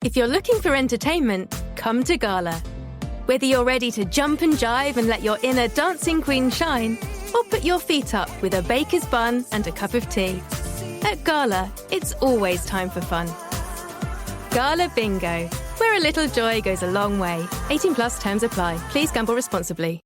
If you're looking for entertainment, come to Gala. Whether you're ready to jump and jive and let your inner dancing queen shine, or put your feet up with a baker's bun and a cup of tea. At Gala, it's always time for fun. Gala Bingo, where a little joy goes a long way. 18 plus terms apply. Please gamble responsibly.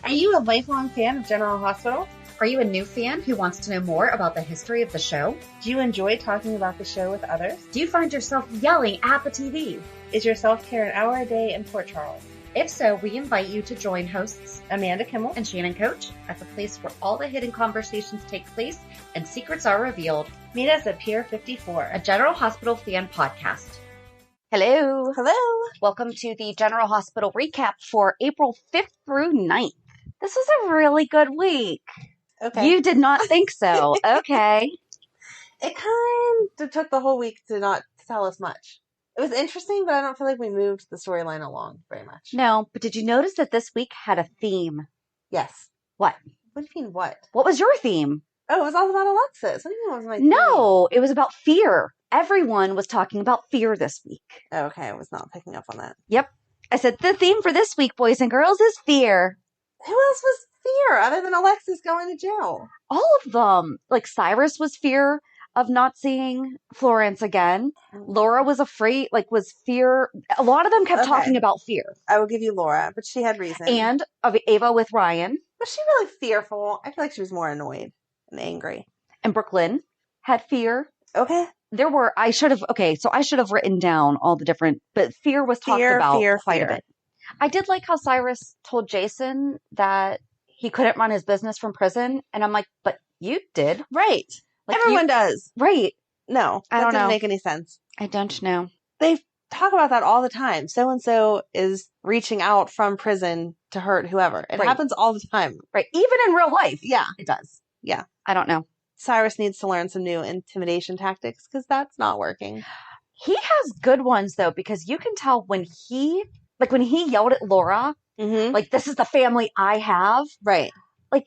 Are you a lifelong fan of General Hospital? Are you a new fan who wants to know more about the history of the show? Do you enjoy talking about the show with others? Do you find yourself yelling at the TV? Is your self-care an hour a day in Port Charles? If so, we invite you to join hosts Amanda Kimmel and Shannon Coach at the place where all the hidden conversations take place and secrets are revealed. Meet us at Pier 54, a General Hospital fan podcast. Hello. Hello. Welcome to the General Hospital recap for April 5th through 9th. This was a really good week. Okay. You did not think so. Okay. It kind of took the whole week to not tell us much. It was interesting, but I don't feel like we moved the storyline along very much. No, but did you notice that this week had a theme? Yes. What? What do you mean, what? What was your theme? Oh, it was all about Alexis. What do you mean it was my theme? No, it was about fear. Everyone was talking about fear this week. Oh, okay, I was not picking up on that. Yep. I said the theme for this week, boys and girls, is fear. Who else was fear other than Alexis going to jail? All of them. Like Cyrus was fear of not seeing Florence again. Laura was afraid, was fear. A lot of them kept talking about fear. I will give you Laura, but she had reason. And of Ava with Ryan. Was she really fearful? I feel like she was more annoyed and angry. And Brook Lynn had fear. Okay. I should have written down all the different, but fear was talked about quite a bit. I did like how Cyrus told Jason that he couldn't run his business from prison. And I'm like, but you did. Right. Like everyone does. Right. No, I don't know. That didn't make any sense. I don't know. They talk about that all the time. So-and-so is reaching out from prison to hurt whoever. It happens all the time. Right. Even in real life. Yeah. It does. Yeah. I don't know. Cyrus needs to learn some new intimidation tactics because that's not working. He has good ones, though, because you can tell when he yelled at Laura, this is the family I have. Right. I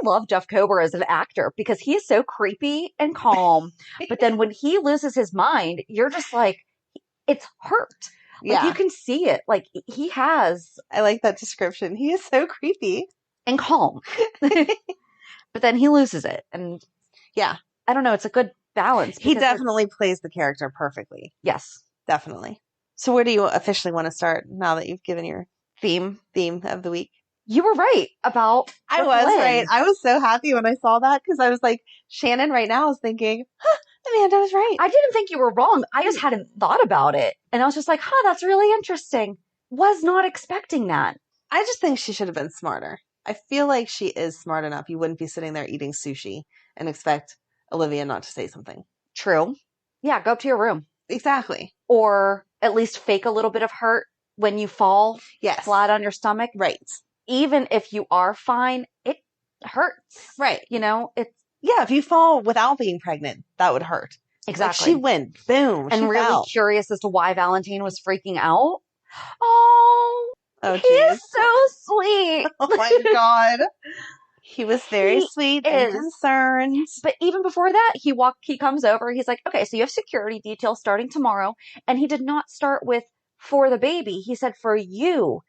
love Jeff Kober as an actor because he is so creepy and calm. But then when he loses his mind, you're just like, it's hurt. Yeah. You can see it. He has. I like that description. He is so creepy. And calm. But then he loses it. And yeah. I don't know. It's a good balance. He definitely plays the character perfectly. Yes. Definitely. So where do you officially want to start now that you've given your theme of the week? You were right about I was Lynn. right. I was so happy when I saw that because I was like, Shannon right now is thinking, Amanda was right. I didn't think you were wrong. I just hadn't thought about it. And I was just like, that's really interesting. Was not expecting that. I just think she should have been smarter. I feel like she is smart enough. You wouldn't be sitting there eating sushi and expect Olivia not to say something. True. Yeah, go up to your room. Exactly. Or at least fake a little bit of hurt when you fall flat on your stomach. Right. Even if you are fine, it hurts. Right. It's... Yeah, if you fall without being pregnant, that would hurt. Exactly. She went, boom, and really fell. Curious as to why Valentin was freaking out. Oh, he is so sweet. Oh my God. He was very sweet and concerned. But even before that, he comes over. He's like, okay, so you have security details starting tomorrow. And he did not start with for the baby. He said for you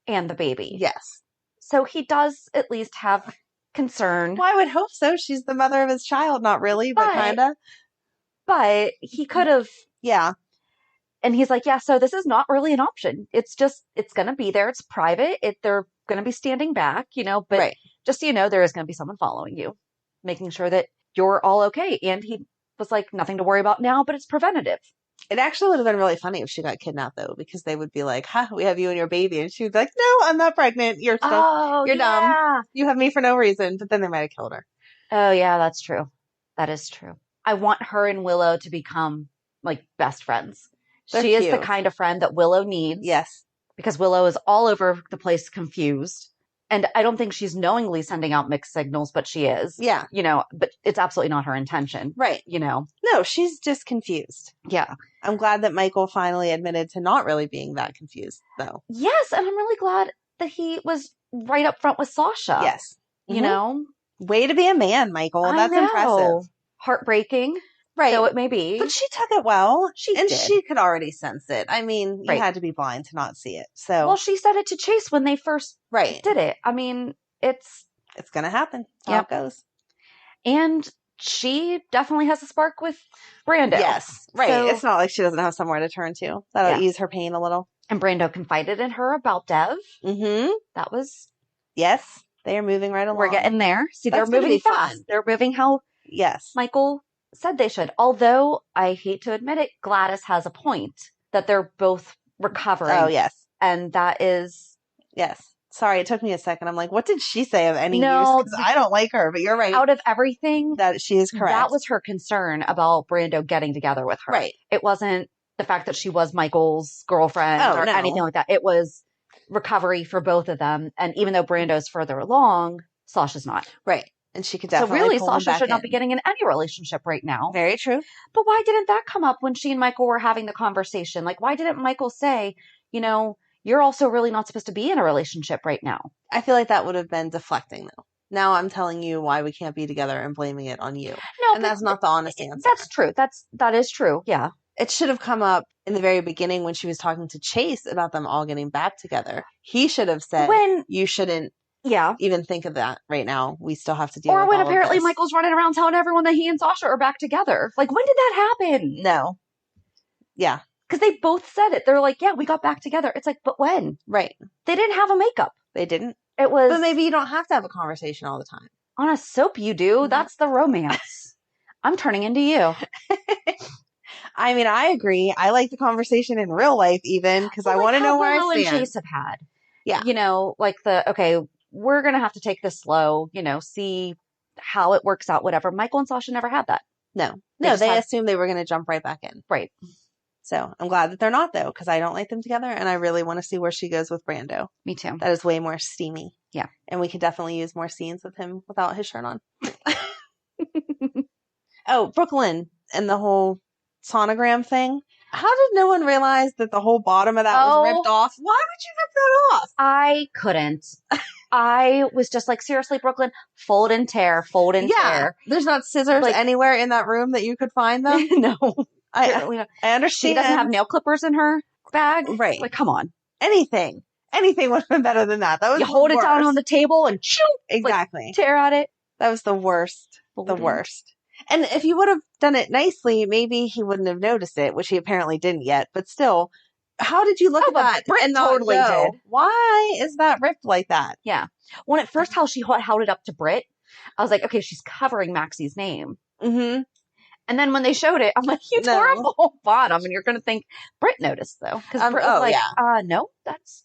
and the baby. Yes. So he does at least have concern. Well, I would hope so. She's the mother of his child. Not really, but kind of. But he could have. Yeah. And he's like, yeah, so this is not really an option. It's going to be there. It's private. They're going to be standing back, but just so you know, there is going to be someone following you, making sure that you're all okay. And he was like, nothing to worry about now, but it's preventative. It actually would have been really funny if she got kidnapped, though, because they would be like, we have you and your baby. And she would be like, no, I'm not pregnant. You're dumb. You have me for no reason. But then they might have killed her. Oh, yeah, that's true. That is true. I want her and Willow to become best friends. She is the kind of friend that Willow needs. Yes. Because Willow is all over the place confused. And I don't think she's knowingly sending out mixed signals, but she is. Yeah. But it's absolutely not her intention. Right. No, she's just confused. Yeah. I'm glad that Michael finally admitted to not really being that confused, though. Yes. And I'm really glad that he was right up front with Sasha. Yes. You know? Way to be a man, Michael. That's impressive. Heartbreaking. Right. So it may be. But she took it well. She and did. she could already sense it. I mean, you had to be blind to not see it. So. Well, she said it to Chase when they first did it. I mean, it's going to happen. How it goes. And she definitely has a spark with Brando. Yes. Right. So, it's not like she doesn't have somewhere to turn to. That'll ease her pain a little. And Brando confided in her about Dev. Mm-hmm. That was. Yes. They are moving right along. We're getting there. See, they're moving fast. Fun. They're moving how Michael said they should. Although, I hate to admit it, Gladys has a point that they're both recovering. Oh, yes. And that is... Yes. Sorry, it took me a second. I'm like, what did she say of any use? Because I don't like her, but you're right. Out of everything... That she is correct. That was her concern about Brando getting together with her. Right. It wasn't the fact that she was Michael's girlfriend or anything like that. It was recovery for both of them. And even though Brando's further along, Sasha's not. Right. And she could definitely So really, Sasha should not be getting in any relationship right now. Very true. But why didn't that come up when she and Michael were having the conversation? Like, why didn't Michael say, you're also really not supposed to be in a relationship right now? I feel like that would have been deflecting, though. Now I'm telling you why we can't be together and blaming it on you. No, and that's not the honest answer. That's true. That is true. Yeah. It should have come up in the very beginning when she was talking to Chase about them all getting back together. He should have said, you shouldn't even think of that right now. We still have to deal with all of this. Or when apparently Michael's running around telling everyone that he and Sasha are back together. Like, when did that happen? No. Yeah. Because they both said it. They're like, yeah, we got back together. It's like, but when? Right. They didn't have a makeup. They didn't. It was... But maybe you don't have to have a conversation all the time. On a soap you do. Mm-hmm. That's the romance. I'm turning into you. I mean, I agree. I like the conversation in real life even because I want to know where I stand. Willows and Chase have had. Yeah. We're going to have to take this slow, see how it works out, whatever. Michael and Sasha never had that. No, they assumed they were going to jump right back in. Right. So I'm glad that they're not, though, because I don't like them together, and I really want to see where she goes with Brando. Me too. That is way more steamy. Yeah. And we could definitely use more scenes with him without his shirt on. Oh, Brook Lynn and the whole sonogram thing. How did no one realize that the whole bottom of that was ripped off? Why would you rip that off? I couldn't. I was just like, seriously, Brook Lynn, fold and tear, fold and tear. There's not scissors anywhere in that room that you could find them? No. I understand. She doesn't have nail clippers in her bag. Right. Like, come on. Anything would have been better than that. That was you hold it down on the table and shoo, exactly tear at it. That was the worst. The worst. And if you would have done it nicely, maybe he wouldn't have noticed it, which he apparently didn't yet. But still, how did you look at that? Britt totally did. Why is that ripped like that? Yeah. When at first how she held it up to Britt, I was like, okay, she's covering Maxie's name. Mm-hmm. And then when they showed it, I'm like, you tore up the whole bottom. And you're going to think Britt noticed, though. Because Britt was no, that's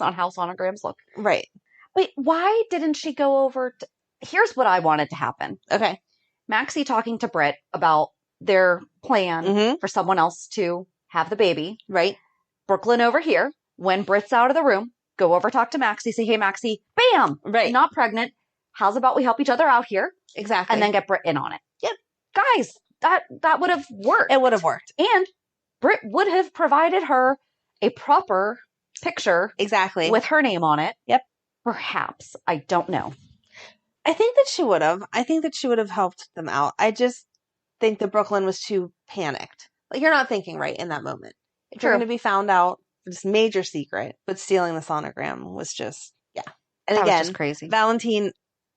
not how sonograms look. Right. Wait, why didn't she go over to... Here's what I wanted to happen. Okay. Maxie talking to Britt about their plan for someone else to have the baby. Right. Brook Lynn over here. When Britt's out of the room, go over, talk to Maxie, say, hey, Maxie, bam! Right. Not pregnant. How's about we help each other out here? Exactly. And then get Britt in on it. Yep. Guys, that would have worked. It would have worked. And Britt would have provided her a proper picture. Exactly. With her name on it. Yep. Perhaps. I don't know. I think that she would have. I think that she would have helped them out. I just think that Brook Lynn was too panicked. Like, you're not thinking right in that moment. If you're going to be found out for this major secret, but stealing the sonogram was just, And that again, was just crazy. Valentin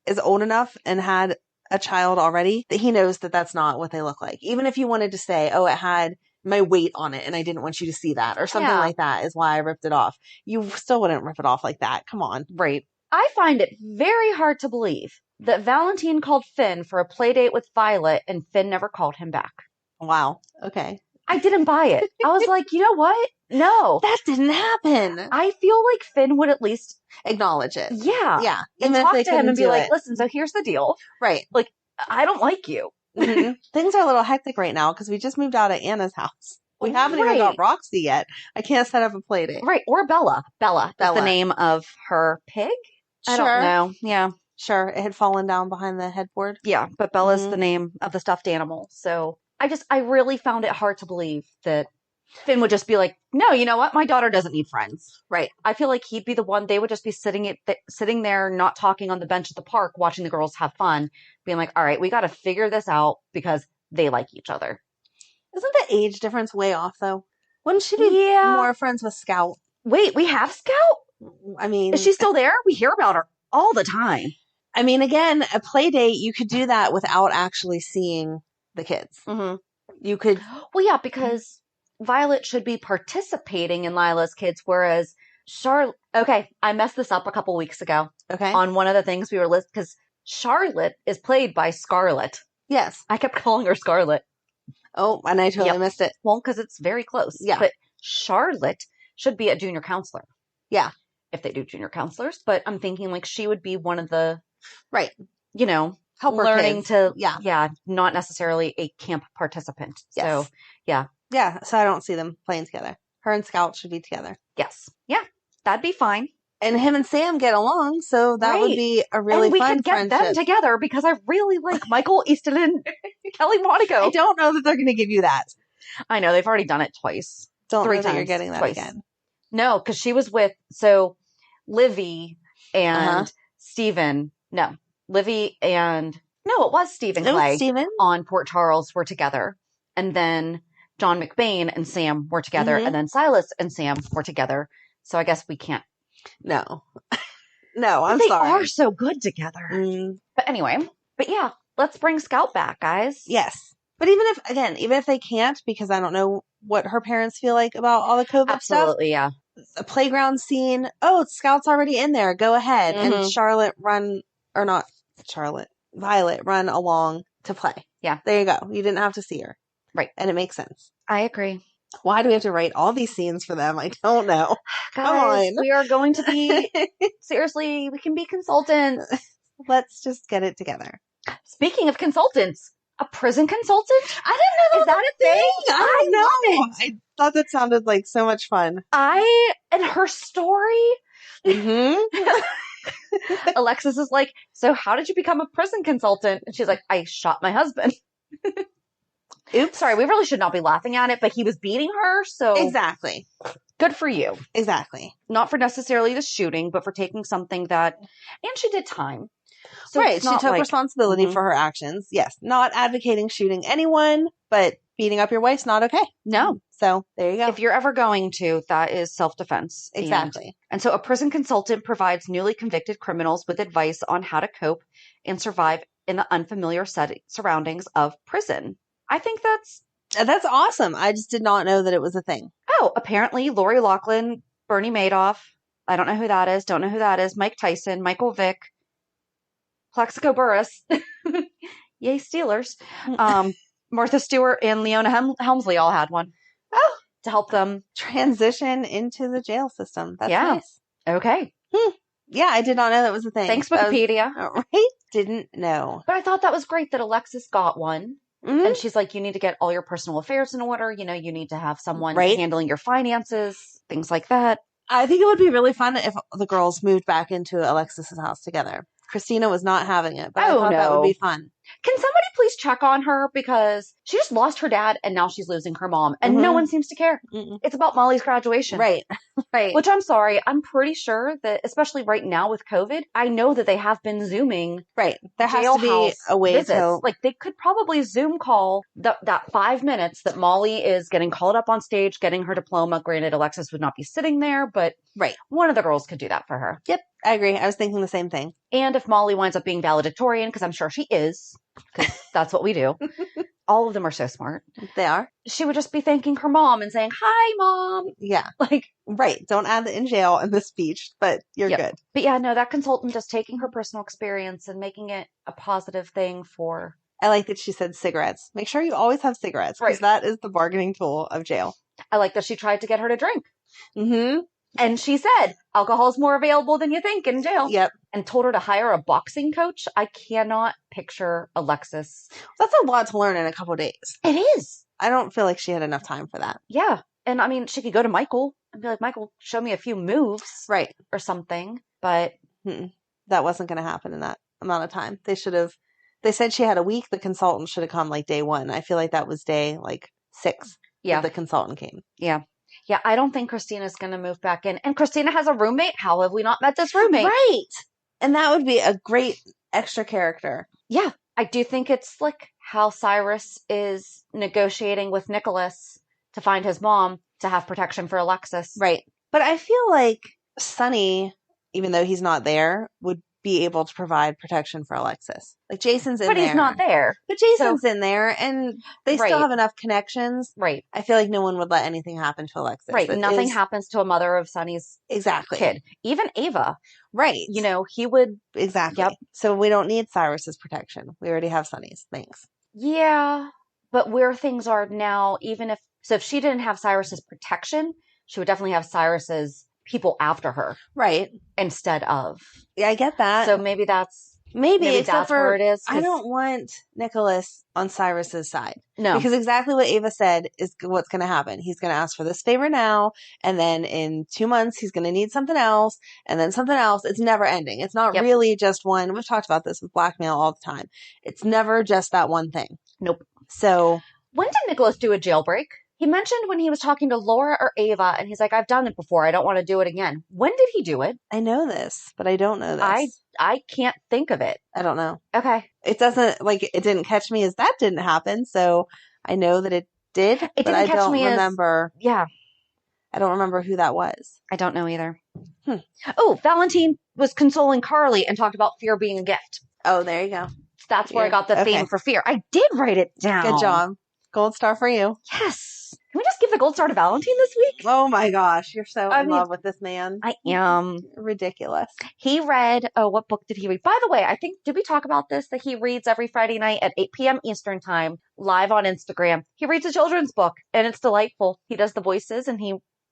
is old enough and had a child already that he knows that that's not what they look like. Even if you wanted to say, oh, it had my weight on it and I didn't want you to see that or something like that is why I ripped it off. You still wouldn't rip it off like that. Come on. Right. I find it very hard to believe that Valentin called Finn for a play date with Violet and Finn never called him back. Wow. Okay. I didn't buy it. I was like, you know what? No. That didn't happen. I feel like Finn would at least acknowledge it. Yeah. Yeah. And talk to him and be like, listen, so here's the deal. Right. Like, I don't like you. Mm-hmm. Things are a little hectic right now because we just moved out of Anna's house. We haven't even got Roxy yet. I can't set up a play date. Right. Or Bella. Bella. That's the name of her pig? Sure. I don't know. Yeah. Sure. It had fallen down behind the headboard. Yeah. But Bella's the name of the stuffed animal. So I really found it hard to believe that Finn would just be like, no, you know what? My daughter doesn't need friends. Right. I feel like he'd be the one. They would just be sitting there, not talking on the bench at the park, watching the girls have fun, being like, all right, we got to figure this out because they like each other. Isn't the age difference way off, though? Wouldn't she be more friends with Scout? Wait, we have Scout? I mean... Is she still there? We hear about her all the time. I mean, again, a play date, you could do that without actually seeing the kids. Mm-hmm. You could... Well, yeah, because Violet should be participating in Lila's kids, whereas Charlotte... Okay, I messed this up a couple weeks ago. Okay. On one of the things we were listing, because Charlotte is played by Scarlett. Yes. I kept calling her Scarlett. Oh, and I totally missed it. Well, because it's very close. Yeah. But Charlotte should be a junior counselor. Yeah. If they do junior counselors. But I'm thinking like she would be one of the... Right. You know, helper learning kids. to... Yeah. Yeah, not necessarily a camp participant. Yes. So, yeah. Yeah, so I don't see them playing together. Her and Scout should be together. Yes. Yeah, that'd be fine. And him and Sam get along, so that would be a really fun friendship. And we could get them together because I really like Michael Easton and Kelly Monaco. I don't know that they're going to give you that. I know, they've already done it twice. Don't 3 know times. That you're getting that twice. Again. No, because she was with, Livy and Stephen. No, Livy and, no, it was Stephen Clay on Port Charles were together. And then John McBain and Sam were together. And then Silas and Sam were together. So I guess we can't. No. No, I'm they sorry. They are so good together. But anyway, yeah, let's bring Scout back, guys. Yes. But even if they can't, because I don't know what her parents feel like about all the COVID stuff. Absolutely, yeah. A playground scene. Oh, Scout's already in there. Go ahead. And Violet run along to play. Yeah. There you go. You didn't have to see her. Right. And it makes sense. I agree. Why do we have to write all these scenes for them? I don't know. Guys, come on. We are going to be, seriously, we can be consultants. Let's just get it together. Speaking of consultants, a prison consultant? I didn't know that a thing? I know. I thought that sounded like so much fun. And her story. Mm-hmm. Alexis is like, so how did you become a prison consultant? And she's like, I shot my husband. Oops. Sorry, we really should not be laughing at it, but he was beating her, so... Exactly. Good for you. Exactly. Not for necessarily the shooting, but for taking something that... And she did time. So right, she took responsibility for her actions. Yes, not advocating shooting anyone, but beating up your wife's not okay. No. So, there you go. If you're ever going to, that is self-defense. Exactly. And so a prison consultant provides newly convicted criminals with advice on how to cope and survive in the unfamiliar surroundings of prison. I think that's awesome. I just did not know that it was a thing. Oh, apparently Lori Loughlin, Bernie Madoff, I don't know who that is, don't know who that is, Mike Tyson, Michael Vick, Plaxico Burress, yay Steelers, Martha Stewart and Leona Helmsley all had one. Oh, to help them transition into the jail system. That's nice. Okay. Yeah, I did not know that was a thing. Thanks, Wikipedia. Right? Didn't know. But I thought that was great that Alexis got one. Mm-hmm. And she's like, you need to get all your personal affairs in order. You know, you need to have someone handling your finances, things like that. I think it would be really fun if the girls moved back into Alexis's house together. Christina was not having it, but I thought that would be fun. Can somebody please check on her? Because she just lost her dad and now she's losing her mom. And no one seems to care. It's about Molly's graduation. Right. Right. Which I'm sorry. I'm pretty sure that, especially right now with COVID, I know that they have been Zooming. Right. There has to be a way to... Like, they could probably Zoom call that 5 minutes that Molly is getting called up on stage, getting her diploma. Granted, Alexis would not be sitting there, but one of the girls could do that for her. Yep. I agree. I was thinking the same thing. And if Molly winds up being valedictorian, because I'm sure she is, because that's what we do. All of them are so smart. They are. She would just be thanking her mom and saying, hi, Mom. Yeah. Like, right. Don't add the in jail in the speech, but you're good. But yeah, no, that consultant just taking her personal experience and making it a positive thing for... I like that she said cigarettes. Make sure you always have cigarettes, because that is the bargaining tool of jail. I like that she tried to get her to drink. Mm-hmm. And she said, alcohol is more available than you think in jail. Yep. And told her to hire a boxing coach. I cannot picture Alexis. That's a lot to learn in a couple of days. It is. I don't feel like she had enough time for that. Yeah. And I mean, she could go to Michael and be like, Michael, show me a few moves. Right. Or something. But that wasn't going to happen in that amount of time. They said she had a week. The consultant should have come like day 1. I feel like that was day 6. Yeah. That the consultant came. Yeah. Yeah, I don't think Christina's going to move back in. And Christina has a roommate. How have we not met this roommate? Right. And that would be a great extra character. Yeah. I do think it's how Cyrus is negotiating with Nikolas to find his mom to have protection for Alexis. Right. But I feel like Sonny, even though he's not there, would be able to provide protection for Alexis. Like Jason's in there. But he's not there. But Jason's in there, and they still have enough connections. Right. I feel like no one would let anything happen to Alexis. Right. Nothing happens to a mother of Sonny's kid. Even Ava. Right. You know, he would. Exactly. Yep. So we don't need Cyrus's protection. We already have Sonny's. Thanks. Yeah. But where things are now, if she didn't have Cyrus's protection, she would definitely have Cyrus's people after her. Right. Instead of. Yeah, I get that. So maybe that's where it is. I don't want Nikolas on Cyrus's side. No. Because exactly what Ava said is what's going to happen. He's going to ask for this favor now, and then in 2 months, he's going to need something else, and then something else. It's never ending. It's not really just one. We've talked about this with blackmail all the time. It's never just that one thing. Nope. So. When did Nikolas do a jailbreak? He mentioned when he was talking to Laura or Ava, and he's like, I've done it before. I don't want to do it again. When did he do it? I know this, but I don't know this. I can't think of it. I don't know. Okay. It doesn't, it didn't catch me as that didn't happen, so I know that it did, but I don't remember. I don't remember who that was. I don't know either. Oh, Valentin was consoling Carly and talked about fear being a gift. Oh, there you go. That's where I got the theme for fear. I did write it down. Good job. Gold star for you. Yes. Can we just give the gold star to Valentin this week? Oh my gosh. You're so in love with this man. I am. Ridiculous. He read, what book did he read? By the way, did we talk about this? That he reads every Friday night at 8 p.m. Eastern time, live on Instagram. He reads a children's book, and it's delightful. He does the voices, and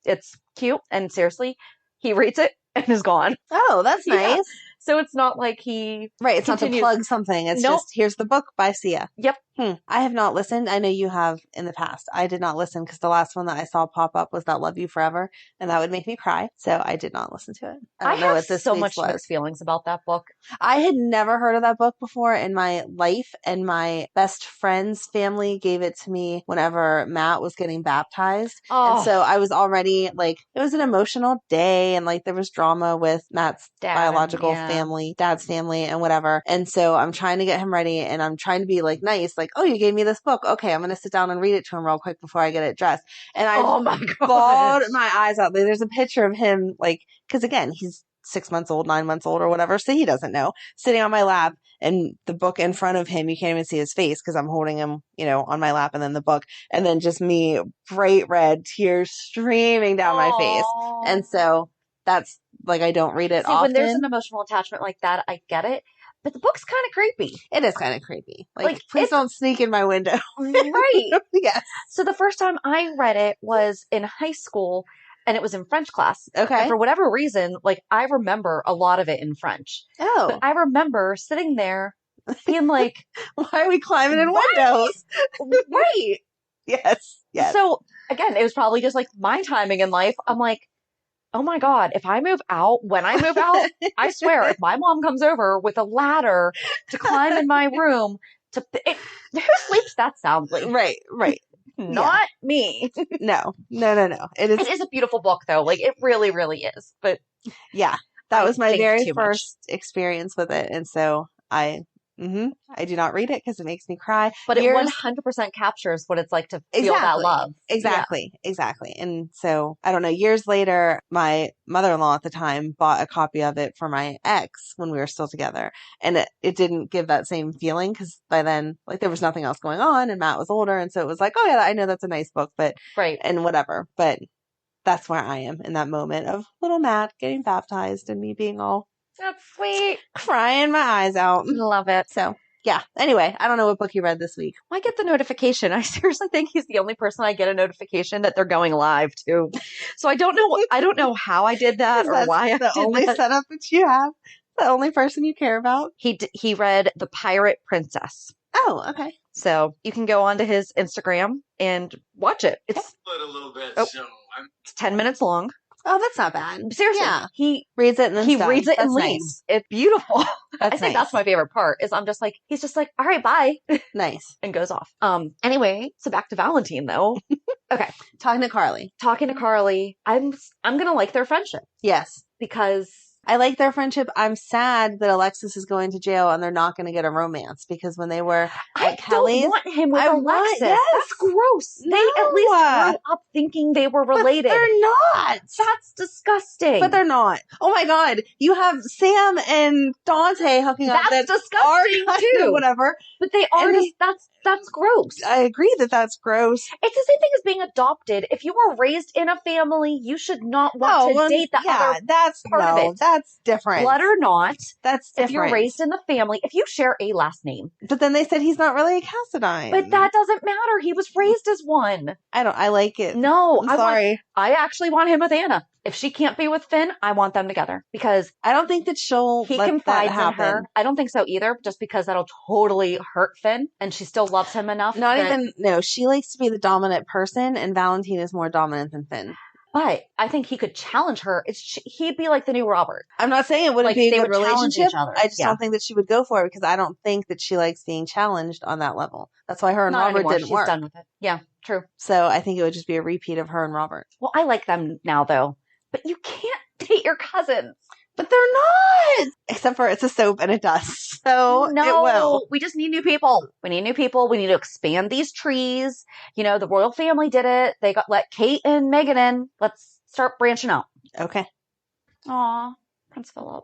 it's cute, and seriously, he reads it and is gone. Oh, that's nice. So it's not like he... Right, it's not to plug something. It's just, here's the book, bye, see ya. Yep. I have not listened. I know you have in the past. I did not listen because the last one that I saw pop up was that Love You Forever, and that would make me cry. So I did not listen to it. I have so much mixed feelings about that book. I had never heard of that book before in my life, and my best friend's family gave it to me whenever Matt was getting baptized. Oh. And so I was already it was an emotional day, and there was drama with Matt's biological family, dad's family, and whatever. And so I'm trying to get him ready, and I'm trying to be nice, oh, you gave me this book. Okay, I'm going to sit down and read it to him real quick before I get it dressed. And I bawled my eyes out. There's a picture of him, because again, he's 6 months old, 9 months old or whatever, so he doesn't know, sitting on my lap and the book in front of him. You can't even see his face because I'm holding him, on my lap, and then the book, and then just me, bright red, tears streaming down my face. And so that's I don't read it often. When there's an emotional attachment like that, I get it. But the book's kind of creepy. It is kind of creepy. Please don't sneak in my window. Right. Yes. So the first time I read it was in high school, and it was in French class. Okay. And for whatever reason, I remember a lot of it in French. Oh. But I remember sitting there being why are we climbing in windows? Right. Yes. Yes. So again, it was probably just my timing in life. I'm oh my God, if I move out, when I move out, I swear, if my mom comes over with a ladder to climb in my room, who sleeps that soundly? Right. Not me. No. It is a beautiful book, though. It really, really is. But yeah, that was my very first experience with it. And so I do not read it because it makes me cry. But it 100% captures what it's like to feel that love. Exactly. And so, I don't know, years later, my mother-in-law at the time bought a copy of it for my ex when we were still together. And it didn't give that same feeling because by then, there was nothing else going on and Matt was older. And so it was oh yeah, I know that's a nice book, but, and whatever. But that's where I am in that moment of little Matt getting baptized and me being all, that's sweet. Crying my eyes out. Love it. So, yeah. Anyway, I don't know what book you read this week. I get the notification. I seriously think he's the only person I get a notification that they're going live to. So I don't know how I did that or why I did that. The only setup that you have. The only person you care about. He read The Pirate Princess. Oh, okay. So you can go onto his Instagram and watch it. It's a little bit. It's 10 minutes long. Oh, that's not bad. Seriously. Yeah. He reads it and then reads it and leaves. Nice. It's beautiful. That's I think that's my favorite part is I'm just he's just all right, bye. Nice. And goes off. Anyway, so back to Valentin though. Okay. Talking to Carly. I'm going to like their friendship. Yes. Because I like their friendship. I'm sad that Alexis is going to jail and they're not going to get a romance because when they were at Kelly's, don't want him with Alexis. That's gross. No. They at least grew up thinking they were related. But they're not. That's disgusting. But they're not. Oh my God. You have Sam and Dante hooking up. That's disgusting too. Whatever. But they are that's gross. I agree that gross. It's the same thing as being adopted. If you were raised in a family, you should not want to date the other part of it. That's different. Blood or not. That's different. If you're raised in the family, if you share a last name. But then they said he's not really a Cassadine. But that doesn't matter. He was raised as one. I like it. No. I'm sorry. I actually want him with Anna. If she can't be with Finn, I want them together because I don't think that he confides in her. I don't think so either, just because that'll totally hurt Finn, and she still loves him enough. She likes to be the dominant person, and Valentin is more dominant than Finn. But I think he could challenge her. He'd be like the new Robert. I'm not saying it wouldn't be a good relationship. I just don't think that she would go for it because I don't think that she likes being challenged on that level. That's why her and Robert didn't work. She's done with it. Yeah, true. So I think it would just be a repeat of her and Robert. Well, I like them now, though. But you can't date your cousins. But they're not! Except for it's a soap and it does. So it will. We just need new people. We need new people. We need to expand these trees. The royal family did it. They let Kate and Meghan in. Let's start branching out. Okay. Aw, Prince Philip.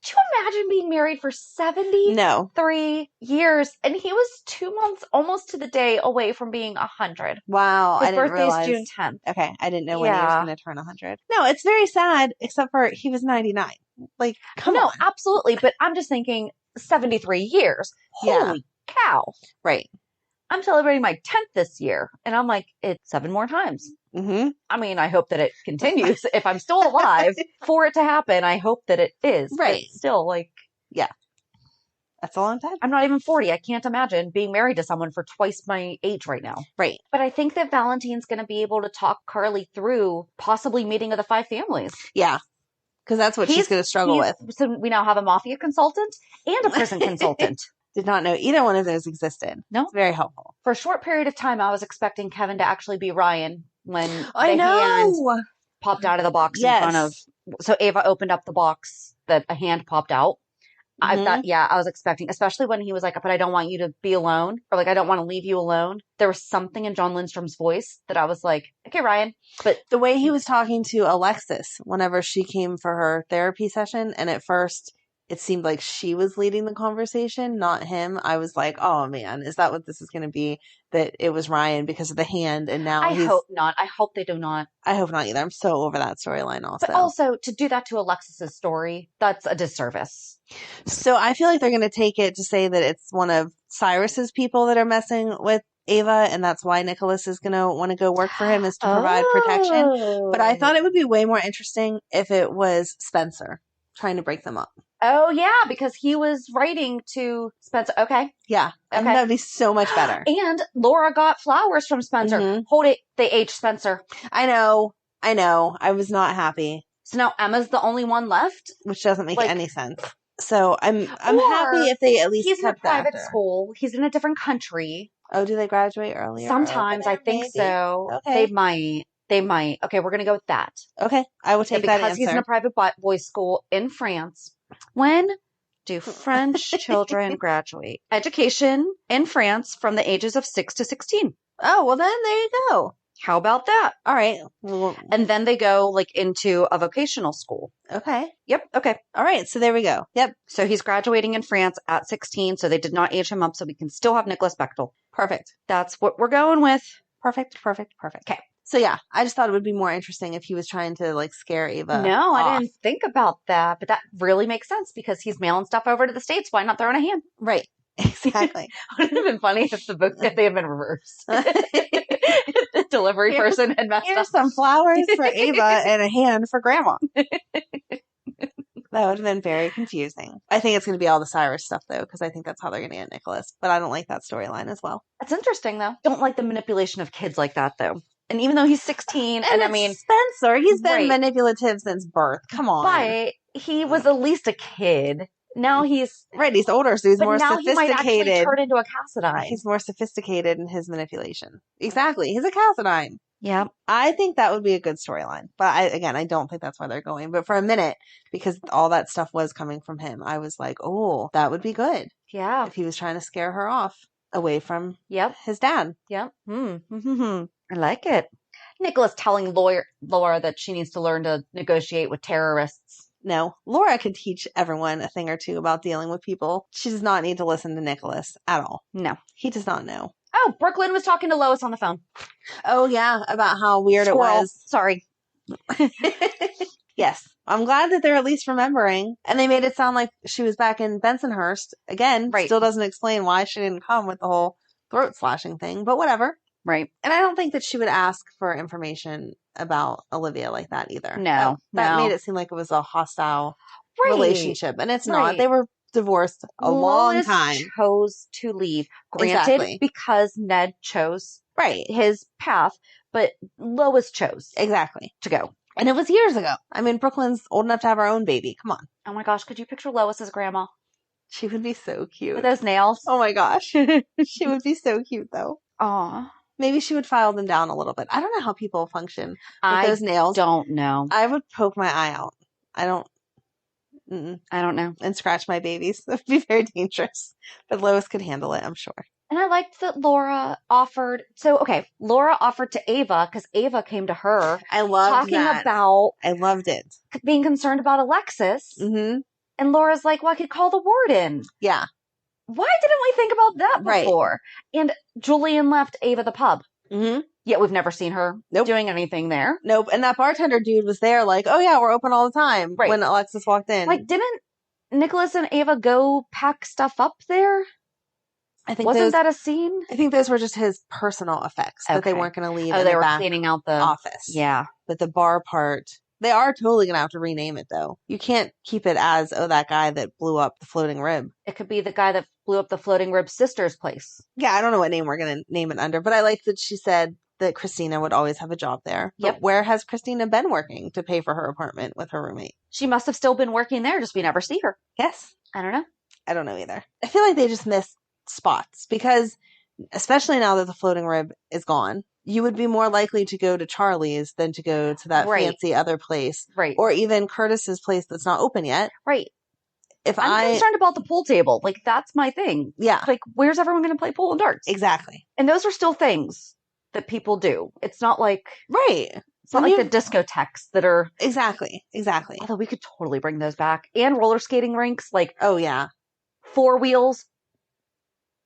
Could you imagine being married for 73 years? And he was 2 months, almost to the day, away from being 100. Wow. His birthday's June 10th. Okay. I didn't know when he was going to turn 100. No, it's very sad, except for he was 99. Like, come on. No, absolutely. But I'm just thinking 73 years. Holy cow. Right. I'm celebrating my 10th this year. And I'm like, it's 7 more times. Mm-hmm. I mean, I hope that it continues. If I'm still alive for it to happen, I hope that it is. Right. But still, that's a long time. I'm not even 40. I can't imagine being married to someone for twice my age right now. Right. But I think that Valentin's going to be able to talk Carly through possibly meeting of the 5 families. Yeah. Because that's what she's going to struggle with. So we now have a mafia consultant and a prison consultant. Did not know either one of those existed. No. It's very helpful. For a short period of time, I was expecting Kevin to actually be Ryan when hand popped out of the box in front of. So Ava opened up the box that a hand popped out. I thought, I was expecting, especially when he was like, but I don't want you to be alone, or like, I don't want to leave you alone. There was something in John Lindstrom's voice that I was like, okay, Ryan. But the way he was talking to Alexis whenever she came for her therapy session, and at first it seemed like she was leading the conversation, not him. I was like, oh man, is that what this is going to be? That it was Ryan because of the hand, and now I hope not. I hope they do not. I hope not either. I'm so over that storyline also. But also, to do that to Alexis's story, that's a disservice. So I feel like they're going to take it to say that it's one of Cyrus's people that are messing with Ava, and that's why Nikolas is going to want to go work for him, is to provide protection. But I thought it would be way more interesting if it was Spencer trying to break them up. Oh, yeah, because he was writing to Spencer. Okay. Yeah. I think that would be so much better. And Laura got flowers from Spencer. Mm-hmm. Hold it. They aged Spencer. I know. I was not happy. So now Emma's the only one left? Which doesn't make any sense. So I'm happy if they at least he's in a private school. He's in a different country. Oh, do they graduate earlier? Sometimes. I think so. Okay. They might. Okay, we're going to go with that. Okay. I will take that answer. Because he's in a private boys' school in France. When do French children graduate? Education in France from the ages of 6 to 16. Oh, well then there you go. How about that? All right. And then they go into a vocational school. Okay. Yep. Okay. All right. So there we go. Yep. So he's graduating in France at 16. So they did not age him up. So we can still have Nikolas Bechtel. Perfect. That's what we're going with. Perfect. Okay. So yeah, I just thought it would be more interesting if he was trying to scare Ava. No, off. I didn't think about that, but that really makes sense because he's mailing stuff over to the States. Why not throw in a hand? Right. Exactly. Wouldn't it have been funny if they had been reversed? The delivery person had messed up. Here's some flowers for Ava and a hand for Grandma. That would have been very confusing. I think it's going to be all the Cyrus stuff, though, because I think that's how they're going to get Nikolas. But I don't like that storyline as well. That's interesting, though. Don't like the manipulation of kids like that, though. And even though he's 16, and I mean... Spencer, he's been manipulative since birth. Come on. But he was at least a kid. Now he's... Right, he's older, so he's more sophisticated. He might actually turn into a Cassadine. He's more sophisticated in his manipulation. Exactly. He's a Cassadine. Yeah. I think that would be a good storyline. But I don't think that's where they're going. But for a minute, because all that stuff was coming from him, I was like, oh, that would be good. Yeah. If he was trying to scare her off away from his dad. Yep. I like it. Nikolas telling Laura that she needs to learn to negotiate with terrorists. No, Laura could teach everyone a thing or two about dealing with people. She does not need to listen to Nikolas at all. No. He does not know. Oh, Brook Lynn was talking to Lois on the phone. Oh, yeah, about how weird Squirrel. it was. Sorry. Yes. I'm glad that they're at least remembering. And they made it sound like she was back in Bensonhurst. Again, still doesn't explain why she didn't come with the whole throat slashing thing, but whatever. Right. And I don't think that she would ask for information about Olivia like that either. No. That made it seem like it was a hostile relationship. And it's not. They were divorced a long time. Chose to leave. Granted, because Ned chose his path, but Lois chose to go. And it was years ago. I mean, Brook Lynn's old enough to have her own baby. Come on. Oh my gosh, could you picture Lois as grandma? She would be so cute. With those nails. Oh my gosh. She would be so cute though. Aw. Maybe she would file them down a little bit. I don't know how people function with those nails. Don't know. I would poke my eye out. I don't know. And scratch my babies. It would be very dangerous. But Lois could handle it, I'm sure. And I liked that Laura offered. So, okay, Laura offered to Ava because Ava came to her. I loved talking about. I loved it. Being concerned about Alexis. Mm-hmm. And Laura's like, well, I could call the warden. Yeah. Why didn't we think about that before? And Julian left Ava the pub. Mm-hmm. Yet we've never seen her doing anything there. Nope. And that bartender dude was there like, oh yeah, we're open all the time when Alexis walked in. Like, didn't Nikolas and Ava go pack stuff up there? I think Wasn't that a scene? I think those were just his personal effects that they weren't going to leave. Oh, they were cleaning out the office. Yeah. But the bar part, they are totally going to have to rename it though. You can't keep it as, that guy that blew up the floating rib. It could be the guy that blew up the floating rib's sister's place. Yeah, I don't know what name we're going to name it under, but I like that she said that Christina would always have a job there. But where has Christina been working to pay for her apartment with her roommate? She must have still been working there, just we never see her. Yes. I don't know. I don't know either. I feel like they just missed spots because, especially now that the floating rib is gone, you would be more likely to go to Charlie's than to go to that fancy other place. Right. Or even Curtis's place that's not open yet. Right. I'm concerned about the pool table. Like, that's my thing. Yeah. Like, where's everyone going to play pool and darts? Exactly. And those are still things that people do. It's not like... Right. It's not like the discotheques that are... Exactly. Although we could totally bring those back. And roller skating rinks. Like... Oh, yeah. 4 wheels.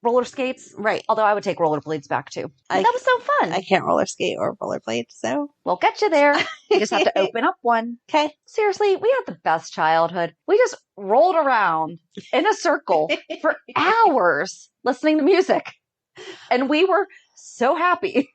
Roller skates. Right. Although I would take rollerblades back too. That was so fun. I can't roller skate or rollerblade, so... We'll get you there. You just have to open up one. Okay. Seriously, we had the best childhood. We just rolled around in a circle for hours listening to music. And we were so happy.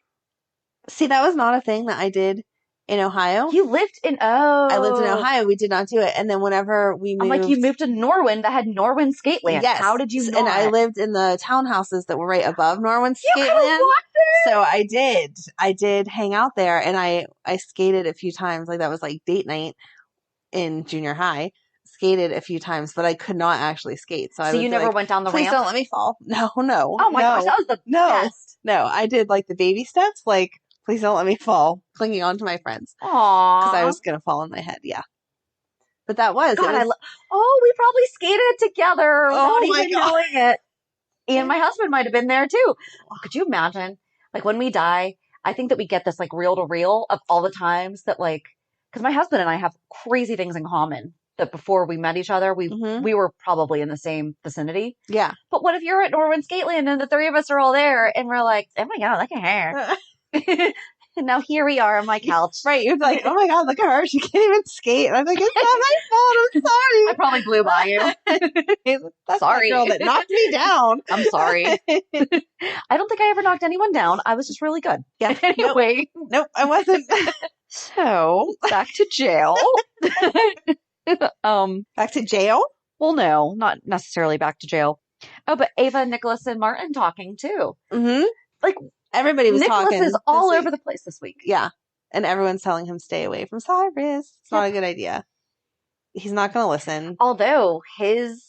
See, that was not a thing that I did in Ohio. You lived in... I lived in Ohio. We did not do it. And then whenever we moved... I'm like, you moved to Norwin that had Norwin Skateland. Yes. How did you know? And I lived in the townhouses that were right above Norwin Skateland. So I did hang out there and I skated a few times. Like that was like date night in junior high. Skated a few times, but I could not actually skate. So you never went down the ramp? Please don't let me fall. No. Oh my gosh, that was the best. No, I did like the baby steps, like please don't let me fall, clinging on to my friends. Aww. Because I was going to fall in my head, yeah. But that was... God, we probably skated together without even knowing it. And my husband might have been there too. Could you imagine? Like when we die, I think that we get this like reel to reel of all the times that like... Because my husband and I have crazy things in common. That before we met each other, we were probably in the same vicinity. Yeah. But what if you're at Norwin Skateland and the 3 of us are all there and we're like, oh my God, look at her. And now here we are on my couch. Right. You're like, oh my God, look at her. She can't even skate. And I'm like, it's not my fault. I'm sorry. I probably blew by you. That's sorry. the girl that knocked me down. I'm sorry. I don't think I ever knocked anyone down. I was just really good. Yeah. Anyway. Nope, I wasn't. So, back to jail. Back to jail? Well, no, not necessarily back to jail. Oh, but Ava, Nikolas, and Martin talking too. Mm-hmm. Like everybody was talking. Nikolas is all over the place this week. Yeah, and everyone's telling him stay away from Cyrus. It's not a good idea. He's not going to listen. Although his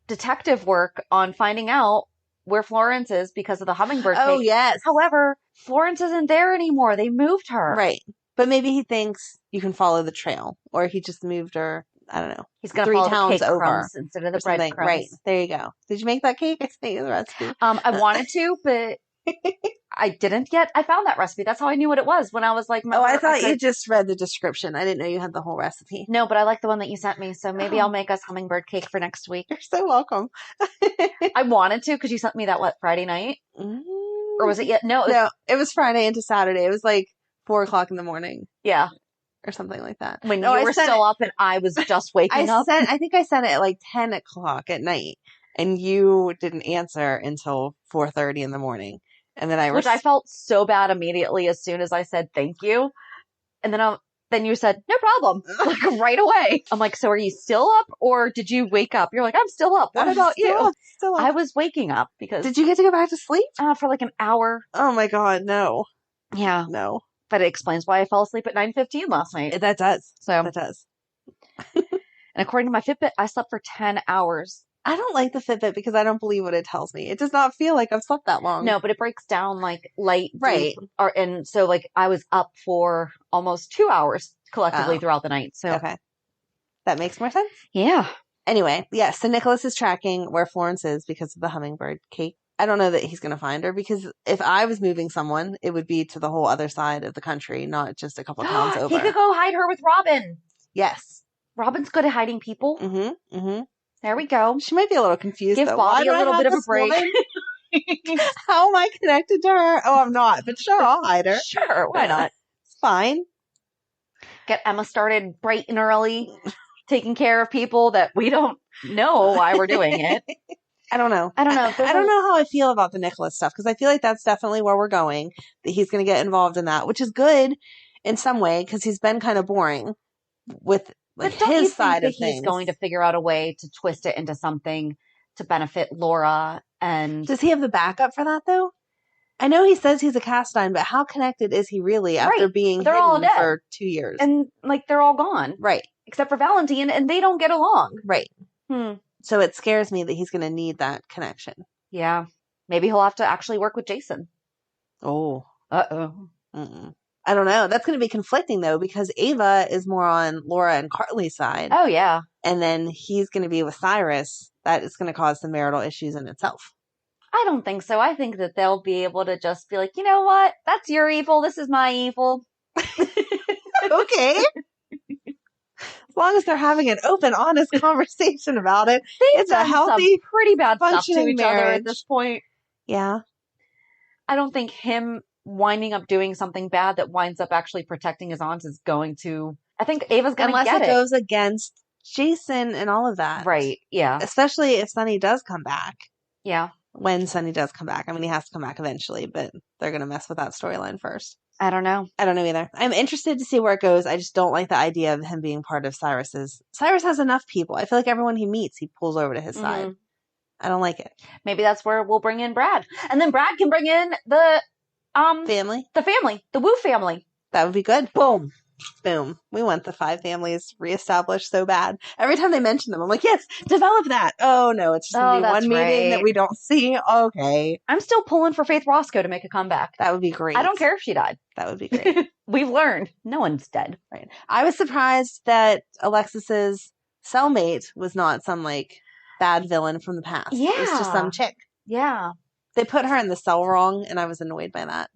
detective work on finding out where Florence is because of the hummingbird Oh, cake. yes. However, Florence isn't there anymore. They moved her. Right. But maybe he thinks you can follow the trail, or he just moved her, I don't know. He's going to 3 follow the towns cake over crumbs instead of the bread crumbs. Right. There you go. Did you make that cake? I sent you the recipe. I wanted to, but I didn't yet. I found that recipe. That's how I knew what it was when I was like, Oh, I thought you just read the description. I didn't know you had the whole recipe. No, but I like the one that you sent me. So maybe I'll make us hummingbird cake for next week. You're so welcome. I wanted to because you sent me that, Friday night? Or was it yet? No, it was Friday into Saturday. It was like 4:00 in the morning. Yeah. Or something like that. When you were still up and I was just waking up. I think I sent it at like 10:00 at night, and you didn't answer until 4:30 in the morning. And then Which I felt so bad immediately as soon as I said thank you. And then you said, no problem, like right away. I'm like, so are you still up or did you wake up? You're like, I'm still up. What about you? Still up. I was waking up because. Did you get to go back to sleep? For like an hour. Oh my God, no. Yeah. No. But it explains why I fell asleep at 9:15 last night. That does. That does. And according to my Fitbit, I slept for 10 hours. I don't like the Fitbit because I don't believe what it tells me. It does not feel like I've slept that long. No, but it breaks down like light, right? Deep, and so like I was up for almost 2 hours collectively throughout the night. So okay, that makes more sense. Yeah. Anyway, yes. So Nikolas is tracking where Florence is because of the hummingbird cake. I don't know that he's going to find her because if I was moving someone, it would be to the whole other side of the country, not just a couple towns over. He could go hide her with Robin. Yes. Robin's good at hiding people. Mm-hmm. Mm-hmm. There we go. She might be a little confused. Give Bobby a little bit of a break. How am I connected to her? Oh, I'm not. But sure, I'll hide her. Sure, why not? It's fine. Get Emma started bright and early, taking care of people that we don't know why we're doing it. I don't know. I don't know how I feel about the Nikolas stuff because I feel like that's definitely where we're going. That he's going to get involved in that, which is good in some way because he's been kind of boring with his side of things. He's going to figure out a way to twist it into something to benefit Laura. And does he have the backup for that though? I know he says he's a cast iron, but how connected is he really after being hidden all dead for 2 years? And like they're all gone, right? Except for Valentin, and they don't get along, right? So it scares me that he's going to need that connection. Yeah. Maybe he'll have to actually work with Jason. Oh. Uh-oh. I don't know. That's going to be conflicting, though, because Ava is more on Laura and Carly's side. Oh, yeah. And then he's going to be with Cyrus. That is going to cause some marital issues in itself. I don't think so. I think that they'll be able to just be like, you know what? That's your evil. This is my evil. Okay. As long as they're having an open, honest conversation about it, it's a healthy, pretty bad stuff to each marriage. Other at this point. Yeah. I don't think him winding up doing something bad that winds up actually protecting his aunt is going to. I think Ava's going to get it. Unless it goes against Jason and all of that. Right. Yeah. Especially if Sonny does come back. Yeah. When Sonny does come back. I mean, he has to come back eventually, but they're going to mess with that storyline first. I don't know. I don't know either. I'm interested to see where it goes. I just don't like the idea of him being part of Cyrus's. Cyrus has enough people. I feel like everyone he meets, he pulls over to his side. I don't like it. Maybe that's where we'll bring in Brad. And then Brad can bring in the family. The family. The Wu family. That would be good. Boom. Boom. We want the 5 families reestablished so bad. Every time they mention them, I'm like, yes, develop that. Oh, no, it's just going to be one meeting that we don't see. Okay. I'm still pulling for Faith Roscoe to make a comeback. That would be great. I don't care if she died. That would be great. We've learned no one's dead. Right. I was surprised that Alexis's cellmate was not some like bad villain from the past. Yeah. It's just some chick. Yeah. They put her in the cell wrong, and I was annoyed by that.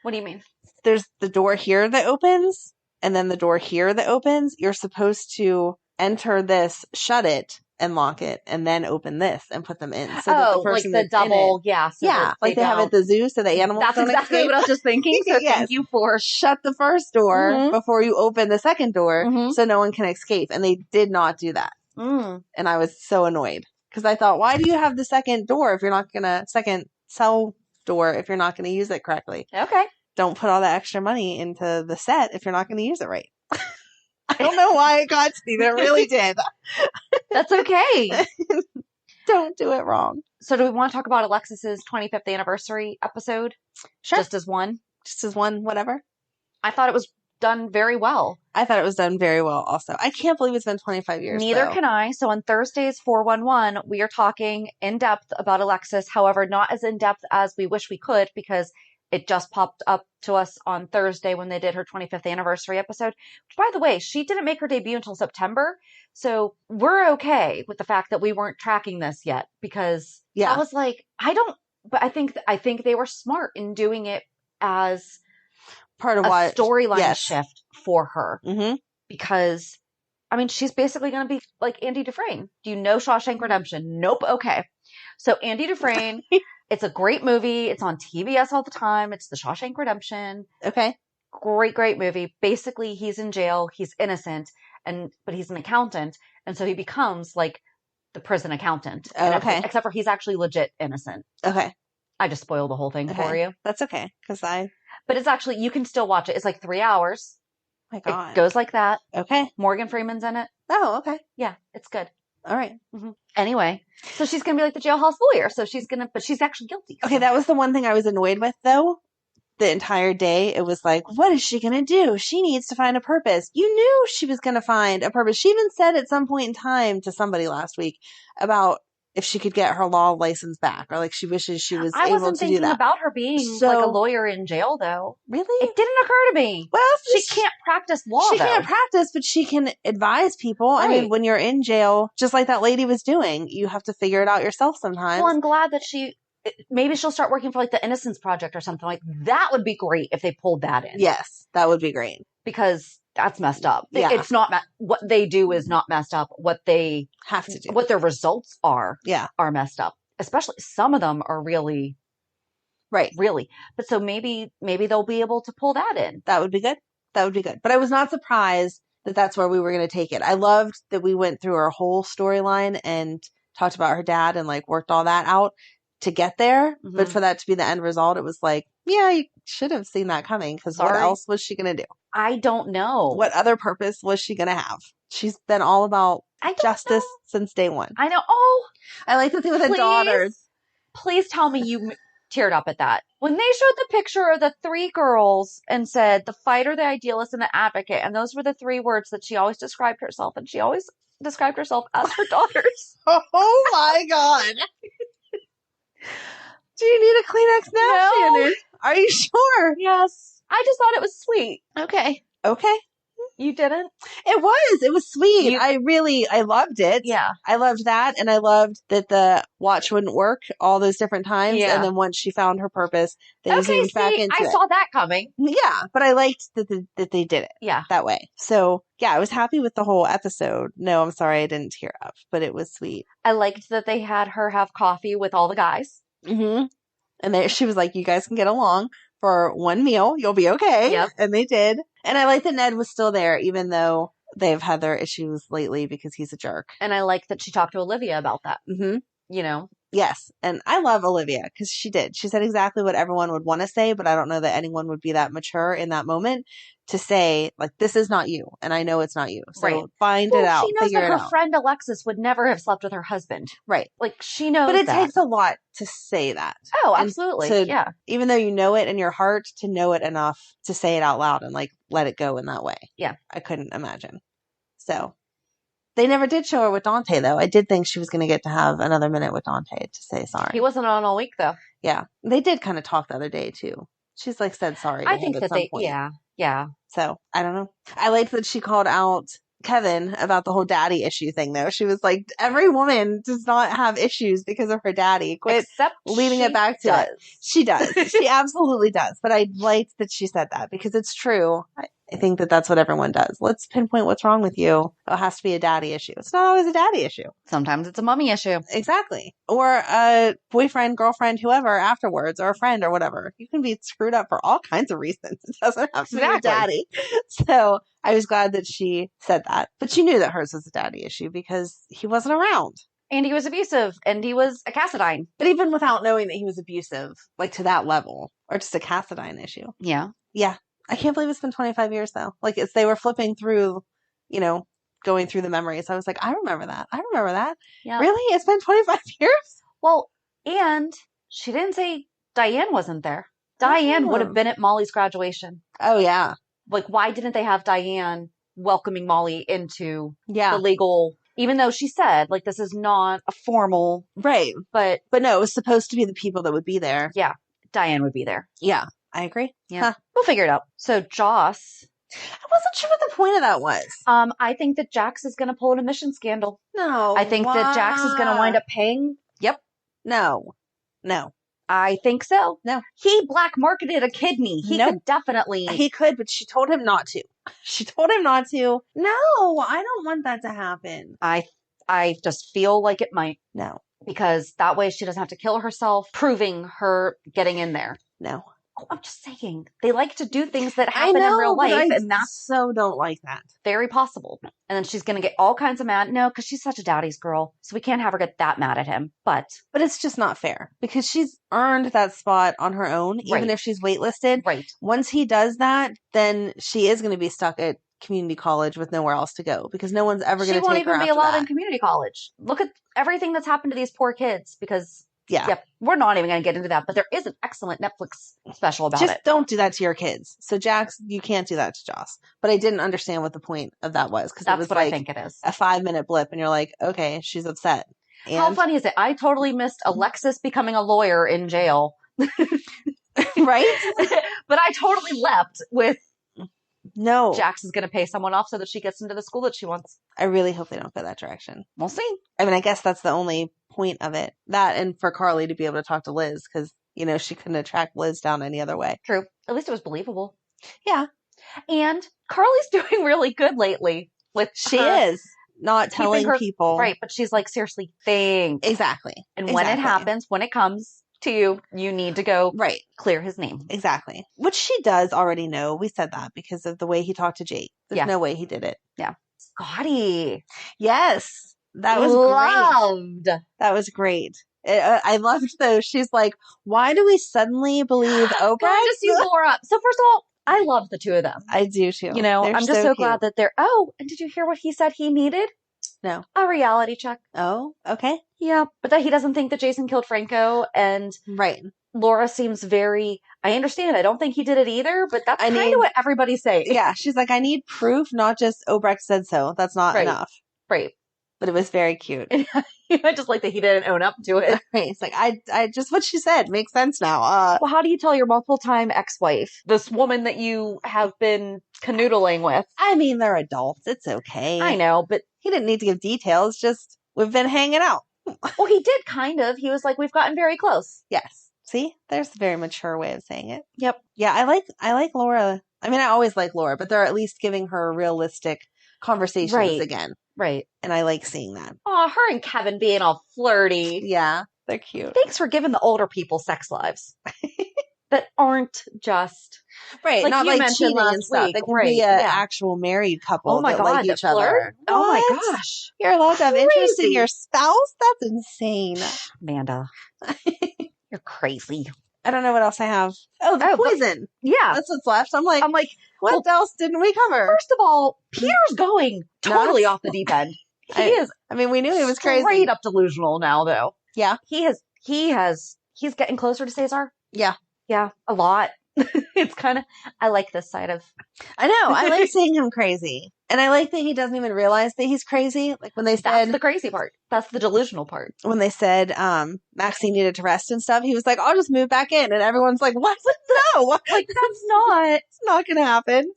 What do you mean? There's the door here that opens. And then the door here that opens, you're supposed to enter this, shut it, and lock it, and then open this and put them in. So that the person like the double, yeah. So like they have at the zoo so the animals That's don't exactly escape. what I was just thinking. So yes. Thank you for... Shut the first door before you open the second door so no one can escape. And they did not do that. And I was so annoyed. Because I thought, why do you have the second door if you're not going to... Second cell door if you're not going to use it correctly? Okay. Don't put all that extra money into the set if you're not going to use it right. I don't know why it got to me, but it really did. That's okay. Don't do it wrong. So do we want to talk about Alexis's 25th anniversary episode? Sure. Just as one? Just as one, whatever. I thought it was done very well. I thought it was done very well also. I can't believe it's been 25 years. Neither can I. So on Thursdays 411, we are talking in depth about Alexis. However, not as in depth as we wish we could, because it just popped up to us on Thursday when they did her 25th anniversary episode. Which, by the way, she didn't make her debut until September. So we're okay with the fact that we weren't tracking this yet, because I was like, but I think they were smart in doing it as part of a storyline shift for her. Mm-hmm. Because, I mean, she's basically going to be like Andy Dufresne. Do you know Shawshank Redemption? Nope. Okay. So Andy Dufresne, it's a great movie. It's on TBS all the time. It's the Shawshank Redemption. Okay. Great movie. Basically, he's in jail. He's innocent, but he's an accountant. And so he becomes like the prison accountant. Okay. Except for he's actually legit innocent. Okay. I just spoiled the whole thing for you. That's okay. But it's actually, you can still watch it. It's like 3 hours. My God. It goes like that. Okay. Morgan Freeman's in it. Oh, okay. Yeah, it's good. All right. Mm-hmm. Anyway, so she's going to be like the jailhouse lawyer. So but she's actually guilty. Okay, that was the one thing I was annoyed with, though. The entire day, it was like, what is she going to do? She needs to find a purpose. You knew she was going to find a purpose. She even said at some point in time to somebody last week about if she could get her law license back, or like she wishes she was able to do that. I wasn't thinking about her being like a lawyer in jail, though. Really? It didn't occur to me. Well, she can't practice law. She can't practice, but she can advise people. Right. I mean, when you're in jail, just like that lady was doing, you have to figure it out yourself sometimes. Well, I'm glad that maybe she'll start working for like the Innocence Project or something. Like that would be great if they pulled that in. Yes, that would be great. Because that's messed up. Yeah. It's not, what they do is not messed up. What they have to do, what their results are messed up. Especially some of them are really, really. But so maybe they'll be able to pull that in. That would be good. But I was not surprised that that's where we were going to take it. I loved that we went through her whole storyline and talked about her dad and like worked all that out to get there. Mm-hmm. But for that to be the end result, it was like, yeah, you should have seen that coming, because what else was she going to do? I don't know. What other purpose was she going to have? She's been all about justice since day one. I know. Oh, I like the thing with the daughters. Please tell me you teared up at that. When they showed the picture of the 3 girls and said the fighter, the idealist, and the advocate, and those were the 3 words that she always described herself, and she always described herself as her daughters. Oh my God. Do you need a Kleenex now, No. Shannon? Are you sure? Yes. I just thought it was sweet. Okay. You didn't? It was sweet. I loved it. Yeah. I loved that. And I loved that the watch wouldn't work all those different times. Yeah. And then once she found her purpose, they zoomed back into it. I saw that coming. Yeah. But I liked that they did it. Yeah. That way. So yeah, I was happy with the whole episode. No, I'm sorry I didn't tear up, but it was sweet. I liked that they had her have coffee with all the guys. Mm-hmm. And she was like, you guys can get along for one meal. You'll be okay. Yep. And they did. And I like that Ned was still there, even though they've had their issues lately because he's a jerk. And I like that she talked to Olivia about that. Mm-hmm. You know? Yes. And I love Olivia because she did. She said exactly what everyone would want to say, but I don't know that anyone would be that mature in that moment to say, like, this is not you. And I know it's not you. So find it out. She knows figure that it her out. friend Alexis would never have slept with her husband. Right. Like, she knows But it that. takes a lot to say that. Oh, absolutely. Yeah. Even though you know it in your heart, to know it enough to say it out loud and, like, let it go in that way. Yeah. I couldn't imagine. So they never did show her with Dante, though. I did think she was going to get to have another minute with Dante to say sorry. He wasn't on all week, though. Yeah. They did kind of talk the other day, too. She's, like, said sorry to him at some point. Yeah. So, I don't know. I liked that she called out Kevin about the whole daddy issue thing, though. She was like, every woman does not have issues because of her daddy. Quit leading it back to it. She does. She absolutely does. But I liked that she said that because it's true. I think that that's what everyone does. Let's pinpoint what's wrong with you. It has to be a daddy issue. It's not always a daddy issue. Sometimes it's a mommy issue. Exactly. Or a boyfriend, girlfriend, whoever afterwards, or a friend or whatever. You can be screwed up for all kinds of reasons. It doesn't have to be your daddy. So I was glad that she said that. But she knew that hers was a daddy issue because he wasn't around. And he was abusive. And he was a Cassadine. But even without knowing that he was abusive, like to that level, or just a Cassadine issue. Yeah. Yeah. I can't believe it's been 25 years, though. Like, they were flipping through, going through the memories. I was like, I remember that. Yeah. Really? It's been 25 years? Well, and she didn't say Diane wasn't there. Diane would have been at Molly's graduation. Oh, yeah. Like, why didn't they have Diane welcoming Molly into Yeah. the legal, even though she said, like, this is not a formal. Right. But no, it was supposed to be the people that would be there. Yeah. Diane would be there. Yeah. I agree. Yeah. Huh. We'll figure it out. So Joss. I wasn't sure what the point of that was. I think that Jax is going to pull an emission scandal. No. I think that Jax is going to wind up paying. Yep. No. I think so. No. He black marketed a kidney. He could definitely. He could, but she told him not to. She told him not to. No, I don't want that to happen. I just feel like it might. No. Because that way she doesn't have to kill herself, proving her getting in there. No. Oh, I'm just saying. They like to do things that happen in real life, and that's so don't like that. Very possible. And then she's going to get all kinds of mad. No, because she's such a daddy's girl, so we can't have her get that mad at him. But it's just not fair because she's earned that spot on her own, even if she's waitlisted. Right. Once he does that, then she is going to be stuck at community college with nowhere else to go because no one's ever going to take her. She won't even be allowed in community college. Look at everything that's happened to these poor kids because. Yeah, we're not even going to get into that, but there is an excellent Netflix special about it. Just don't do that to your kids. So, Jax, you can't do that to Joss. But I didn't understand what the point of that was because it was what I think it is. A 5-minute blip, and you're like, okay, she's upset. And how funny is it? I totally missed Alexis becoming a lawyer in jail. Right? But I totally leapt with. No. Jax is going to pay someone off so that she gets into the school that she wants. I really hope they don't go that direction. We'll see. I mean, I guess that's the only point of it. That and for Carly to be able to talk to Liz because, she couldn't attract Liz down any other way. True. At least it was believable. Yeah. And Carly's doing really good lately. She is. Not telling people. Right. But she's like, seriously, think. Exactly. And when it happens, when it comes to you, you need to go clear his name. Exactly. Which she does already know. We said that because of the way he talked to Jake. There's no way he did it. Yeah. Scotty. Yes. That was great. That was great. I loved though. She's like, why do we suddenly believe Obrecht? I just see Laura. So first of all, I love the two of them. I do too. I'm just so glad that they're. Oh, and did you hear what he said he needed? No. A reality check. Oh, okay. Yeah, but that he doesn't think that Jason killed Franco, and Laura seems very. I understand. I don't think he did it either, but that's kind of what everybody's saying. Yeah, she's like, I need proof, not just Obrecht said so. That's not enough. Right. But it was very cute. I just like that he didn't own up to it. Right. It's like, I just what she said makes sense now. Well, how do you tell your multiple-time ex-wife, this woman that you have been canoodling with? I mean, they're adults. It's okay. I know, but he didn't need to give details. Just we've been hanging out. Well, he did kind of. He was like, we've gotten very close. Yes. See, there's a very mature way of saying it. Yep. Yeah, I like Laura. I mean, I always like Laura, but they're at least giving her realistic conversations again. Right. And I like seeing that. Oh, her and Kevin being all flirty. Yeah, they're cute. Thanks for giving the older people sex lives that aren't just like not like cheating and stuff. They can be an actual married couple that like each other. Oh my gosh, you're allowed to have interest in your spouse? That's insane, Amanda. You're crazy. I don't know what else I have. Oh, the poison. That's what's left. I'm like, what else didn't we cover? First of all, Peter's going totally off the deep end. He is. I mean, we knew he was crazy. Straight up delusional now, though. Yeah. He's getting closer to Cesar. Yeah. Yeah, a lot. It's kind of, I like this side of. I know. I like seeing him crazy. And I like that he doesn't even realize that he's crazy. Like when they said. That's the crazy part. That's the delusional part. When they said Maxine needed to rest and stuff, he was like, I'll just move back in. And everyone's like, what? No. Like, it's not going to happen.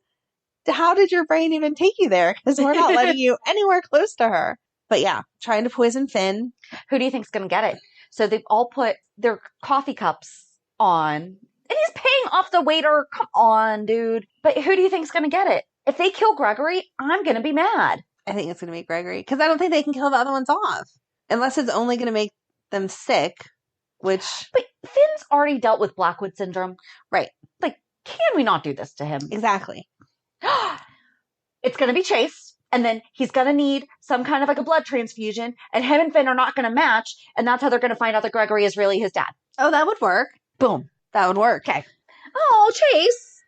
How did your brain even take you there? Because we're not letting you anywhere close to her. But yeah, trying to poison Finn. Who do you think's going to get it? So they've all put their coffee cups on. And he's paying off the waiter. Come on, dude. But who do you think's going to get it? If they kill Gregory, I'm going to be mad. I think it's going to be Gregory. Because I don't think they can kill the other ones off. Unless it's only going to make them sick. But Finn's already dealt with Blackwood syndrome. Right. Like, can we not do this to him? Exactly. It's going to be Chase. And then he's going to need some kind of like a blood transfusion. And him and Finn are not going to match. And that's how they're going to find out that Gregory is really his dad. Oh, that would work. Boom. That would work. Okay. Oh, Chase.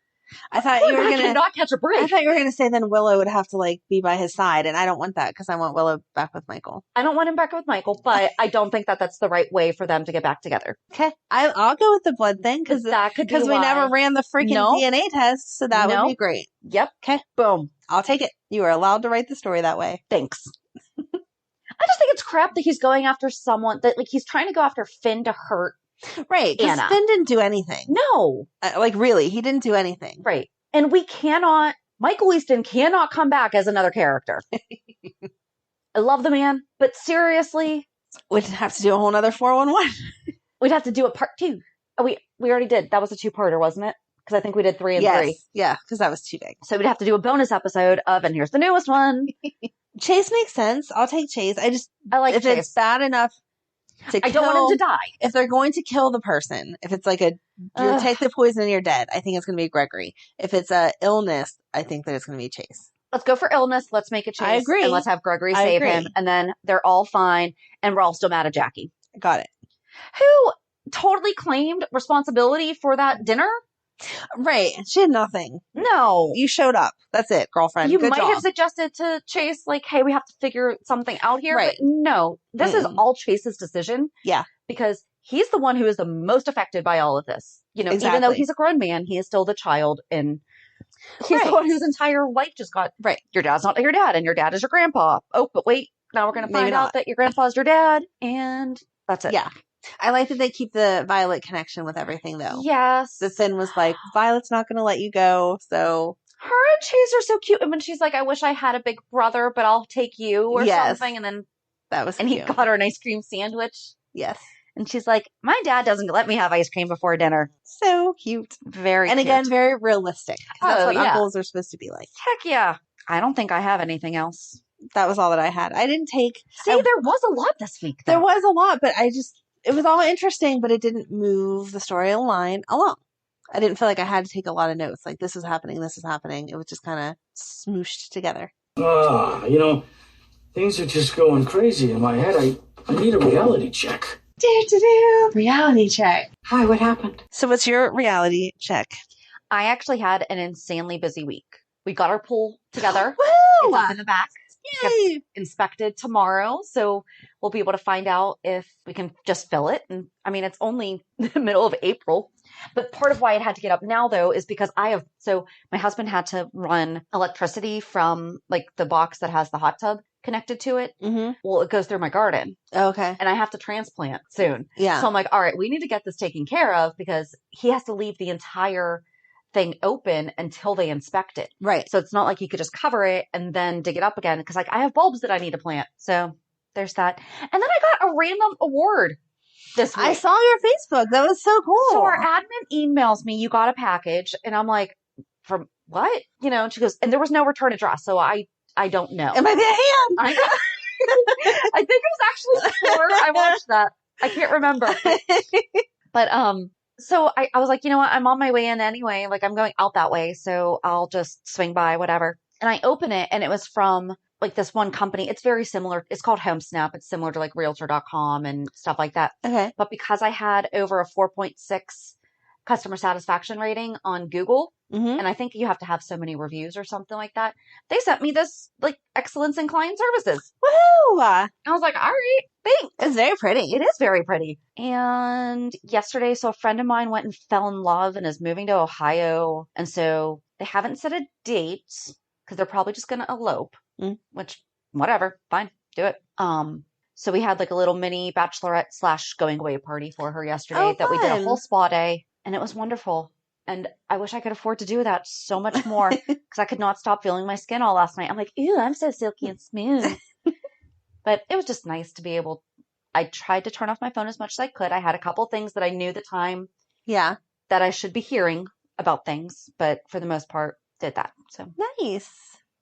I thought you were I gonna cannot catch a break. I thought you were gonna say then Willow would have to like be by his side, and I don't want that because I want Willow back with Michael. I don't want him back with Michael, but I don't think that that's the right way for them to get back together. Okay, I'll go with the blood thing because we never ran the freaking DNA test, so that would be great. Yep. Okay, boom. I'll take it. You are allowed to write the story that way. Thanks. I just think it's crap that he's going after someone that, like, he's trying to go after Finn to hurt. Right, because Finn didn't do anything. No. Like, really, he didn't do anything. Right. And Michael Easton cannot come back as another character. I love the man, but seriously. We'd have to do a whole nother 411. We'd have to do a part 2. Oh, we already did. That was a 2-parter, wasn't it? Because I think we did 3 and 3. Yeah, because that was too big. So we'd have to do a bonus episode of, and here's the newest one. Chase makes sense. I'll take Chase. I like if Chase. It's bad enough to I don't want him to die. If they're going to kill the person, if it's like you take the poison and you're dead, I think it's going to be Gregory. If it's a illness, I think that it's going to be Chase. Let's go for illness. Let's make it Chase. I agree. And let's have Gregory save him. And then they're all fine. And we're all still mad at Jackie. Got it. Who totally claimed responsibility for that dinner. Right. She had nothing. No. You showed up. That's it, girlfriend. You Good might job. have suggested to Chase, like, hey, we have to figure something out here. Right. But no. This is all Chase's decision. Yeah. Because he's the one who is the most affected by all of this. You know, even though he's a grown man, he is still the child, and he's the one whose entire life just got, your dad's not your dad, and your dad is your grandpa. Oh, but wait, now we're going to find out that your grandpa's your dad, and that's it. Yeah. I like that they keep the Violet connection with everything, though. Yes. The Finn was like, Violet's not going to let you go, so... Her and Chase are so cute. And when she's like, I wish I had a big brother, but I'll take you, or something, and then... That was cute. And he got her an ice cream sandwich. Yes. And she's like, my dad doesn't let me have ice cream before dinner. So cute. Very cute. And again, very realistic. That's what uncles are supposed to be like. Heck yeah. I don't think I have anything else. That was all that I had. I didn't take... See, there was a lot this week, though. There was a lot, but it was all interesting, but it didn't move the storyline along. I didn't feel like I had to take a lot of notes. Like, this is happening, this is happening. It was just kind of smooshed together. Things are just going crazy in my head. I need a reality check. Reality check. Hi, what happened? So what's your reality check? I actually had an insanely busy week. We got our pool together. Woo! It's up in the back. Yay! Gets inspected tomorrow, so we'll be able to find out if we can just fill it. And I mean, it's only the middle of April. But part of why it had to get up now, though, is because my husband had to run electricity from like the box that has the hot tub connected to it. Mm-hmm. Well, it goes through my garden. Okay. And I have to transplant soon. Yeah. So I'm like, all right, we need to get this taken care of because he has to leave the entire thing open until they inspect it. Right. So it's not like he could just cover it and then dig it up again. Because like I have bulbs that I need to plant. So there's that. And then I got a random award this week. I saw your Facebook. That was so cool. So our admin emails me, you got a package. And I'm like, from what? You know, and she goes, and there was no return address. So I don't know. Am I the hand? I think it was actually before I watched that. I can't remember. But so I was like, you know what? I'm on my way in anyway. Like I'm going out that way. So I'll just swing by, whatever. And I open it and it was from like this one company. It's very similar. It's called HomeSnap. It's similar to like Realtor.com and stuff like that. Okay. But because I had over a 4.6 customer satisfaction rating on Google, and I think you have to have so many reviews or something like that, they sent me this like excellence in client services. Woo! I was like, all right, thanks. It's very pretty. It is very pretty. And yesterday, so a friend of mine went and fell in love and is moving to Ohio. And so they haven't set a date because they're probably just going to elope, which whatever, fine, do it. So we had like a little mini bachelorette / going away party for her yesterday that we did a whole spa day, and it was wonderful. And I wish I could afford to do that so much more because I could not stop feeling my skin all last night. I'm like, ew, I'm so silky and smooth. But it was just nice to be able. I tried to turn off my phone as much as I could. I had a couple things that I knew the time that I should be hearing about things, but for the most part, did that. So nice.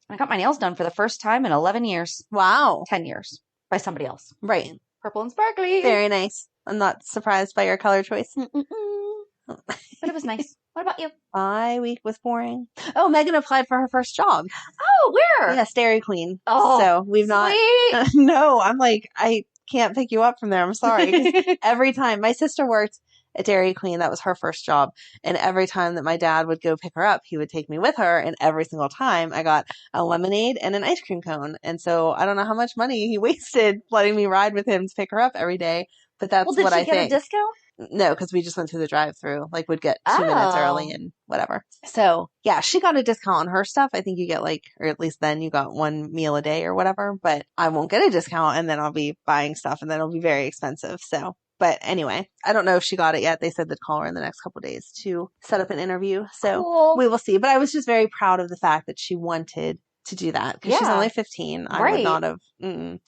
I got my nails done for the first time in 11 years. Wow. 10 years by somebody else. Right. Purple and sparkly. Very nice. I'm not surprised by your color choice. But it was nice. What about you? My week was boring. Oh, Megan applied for her first job. Oh, where? Yes, Dairy Queen. Oh, so we've not. No, I'm like, I can't pick you up from there. I'm sorry. 'Cause every time my sister worked at Dairy Queen. That was her first job. And every time that my dad would go pick her up, he would take me with her. And every single time I got a lemonade and an ice cream cone. And so I don't know how much money he wasted letting me ride with him to pick her up every day. But that's what I think. Did she get a discount? No, because we just went through the drive-through. Like, we'd get 2 minutes early and whatever. So, yeah, she got a discount on her stuff. I think you get or at least then you got 1 meal a day or whatever. But I won't get a discount, and then I'll be buying stuff, and then it'll be very expensive. So, but anyway, I don't know if she got it yet. They said they'd call her in the next couple of days to set up an interview. So we will see. But I was just very proud of the fact that she wanted to do that because she's only 15. I would not have.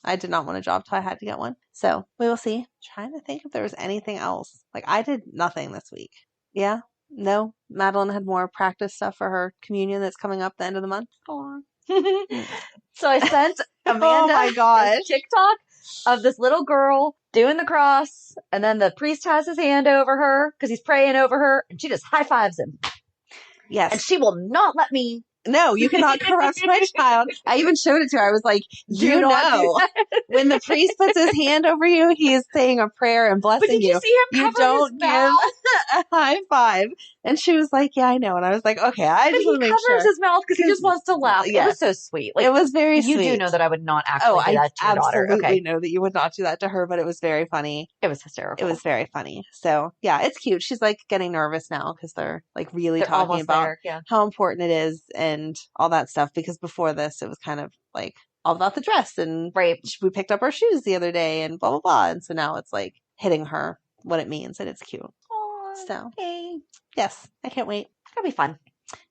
I did not want a job till I had to get one. So we will see. Trying to think if there was anything else. Like, I did nothing this week. Yeah. No. Madeline had more practice stuff for her communion that's coming up the end of the month. So I sent Amanda this TikTok of this little girl doing the cross, and then the priest has his hand over her because he's praying over her, and she just high fives him. Yes. And she will not let me. No, you cannot corrupt my child. I even showed it to her. I was like, when the priest puts his hand over you, he is saying a prayer and blessing you. But did you see him cover his mouth? Give a high five. And she was like, yeah, I know. And I was like, okay, I just want to make sure. He covers his mouth because he just wants to laugh. Yes. It was so sweet. It was very sweet. You do know that I would not actually do that to your daughter. I absolutely know that you would not do that to her, but it was very funny. It was hysterical. It was very funny. So, yeah, it's cute. She's like getting nervous now because they're like really talking about how important it is and all that stuff. Because before this, it was kind of like all about the dress. And we picked up our shoes the other day and blah, blah, blah. And so now it's like hitting her what it means. And it's cute. So, yes, I can't wait. It'll be fun.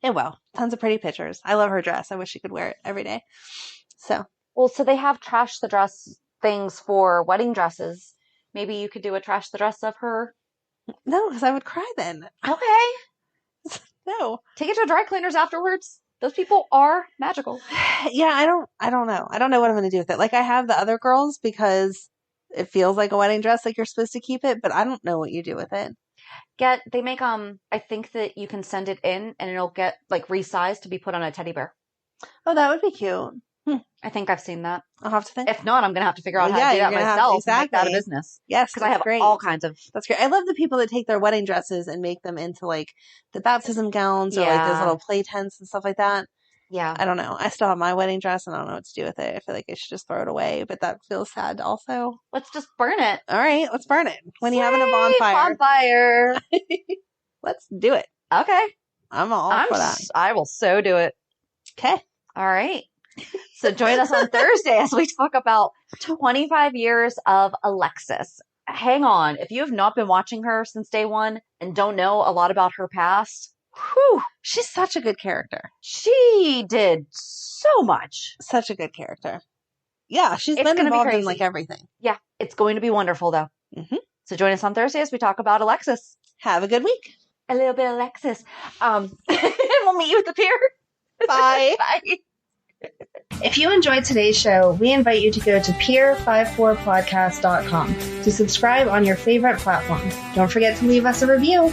It will. Tons of pretty pictures. I love her dress. I wish she could wear it every day. So they have trash the dress things for wedding dresses. Maybe you could do a trash the dress of her. No, because I would cry then. Okay. No. Take it to dry cleaners afterwards. Those people are magical. Yeah, I don't know. I don't know what I'm going to do with it. Like, I have the other girls because it feels like a wedding dress, like you're supposed to keep it, but I don't know what you do with it. They make, I think that you can send it in and it'll get like resized to be put on a teddy bear. Oh, that would be cute. I think I've seen that. I'll have to think. If not, I'm going to have to figure out how to do that myself. Exactly. And make that a business. Yes. Because I have all kinds of. That's great. I love the people that take their wedding dresses and make them into like the baptism gowns or like those little play tents and stuff like that. Yeah. I don't know. I still have my wedding dress and I don't know what to do with it. I feel like I should just throw it away, but that feels sad also. Let's just burn it. All right, let's burn it. When you're having a bonfire. Let's do it. Okay. I'm all for that. I will so do it. Okay. All right. So join us on Thursday as we talk about 25 years of Alexis. Hang on. If you have not been watching her since day one and don't know a lot about her past, she's such a good character. She did so much. Such a good character. Yeah, she's been involved in like everything. Yeah, it's going to be wonderful though. Mm-hmm. So join us on Thursday as we talk about Alexis. Have a good week. A little bit of Alexis. And we'll meet you at the pier. Bye. Bye. If you enjoyed today's show, we invite you to go to pier54podcast.com to subscribe on your favorite platform. Don't forget to leave us a review.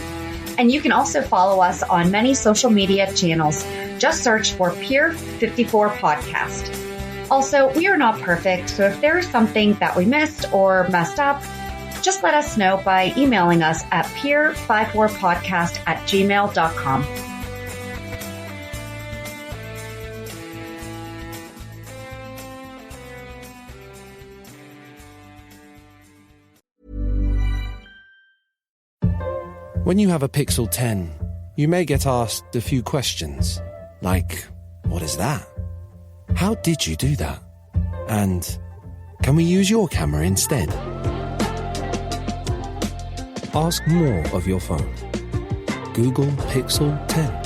And you can also follow us on many social media channels. Just search for Pier 54 Podcast. Also, we are not perfect, so if there is something that we missed or messed up, just let us know by emailing us at pier54podcast@gmail.com. When you have a Pixel 10, you may get asked a few questions, like, what is that? How did you do that? And can we use your camera instead? Ask more of your phone. Google Pixel 10.